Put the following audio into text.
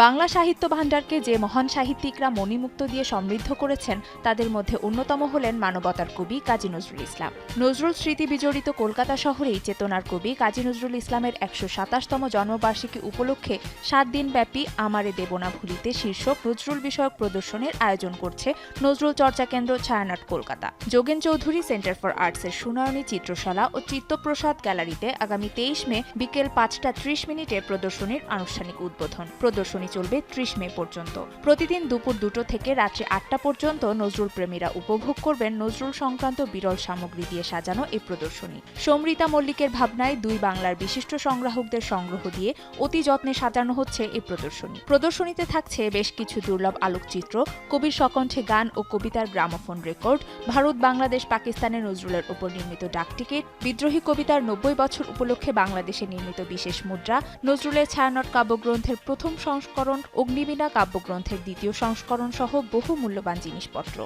বাংলা সাহিত্য ভাণ্ডারকে যে মহান সাহিত্যিকরা মণিমুক্ত দিয়ে সমৃদ্ধ করেছেন তাদের মধ্যে অন্যতম হলেন মানবতার কবি কাজী নজরুল ইসলাম। নজরুল স্মৃতি বিজড়িত কলকাতা শহরেই চেতনার কবি কাজী নজরুল ইসলামের ১২৭তম জন্মবার্ষিকী উপলক্ষে ৭ দিনব্যাপী আমারে দেবনা ভুলিতে শীর্ষক নজরুল বিষয়ক প্রদর্শনীর আয়োজন করছে নজরুল চর্চা কেন্দ্র ছায়ানট কলকাতা। যোগেন চৌধুরী সেন্টার ফর আর্টসের সুনয়নী চিত্রশালা ও চিত্তপ্রসাদ গ্যালারিতে আগামী ২৩ মে বিকেল ৫টা ৩০ প্রদর্শনীর আনুষ্ঠানিক উদ্বোধন। প্রদর্শনী চলবে ৩০ মে পর্যন্ত। প্রতিদিন দুপুর ২টো থেকে রাত্রি ৮টা পর্যন্ত নজরুল প্রেমীরা উপভোগ করবেন নজরুল সংক্রান্ত বিরল সামগ্রী দিয়ে সাজানো এই প্রদর্শনী। সমৃতা মল্লিকের ভাবনায় দুই বাংলার বিশিষ্ট সংগ্রাহকদের সংগ্রহ দিয়ে অতি যত্নে সাজানো হচ্ছে এই প্রদর্শনী। প্রদর্শনীতে থাকছে বেশ কিছু দুর্লভ আলোকচিত্র, কবির সকণ্ঠে গান ও কবিতার গ্রামোফোন রেকর্ড, ভারত, বাংলাদেশ, পাকিস্তানের নজরুলের উপর নির্মিত ডাকটিকিট, বিদ্রোহী কবিতার ৯০ বছর উপলক্ষে বাংলাদেশে নির্মিত বিশেষ মুদ্রা, নজরুলের ছায়ানট কাব্যগ্রন্থের প্রথম সংস্করণ, অগ্নিবীণা কাব্যগ্রন্থের দ্বিতীয় সংস্করণ সহ বহু মূল্যবান জিনিসপত্র।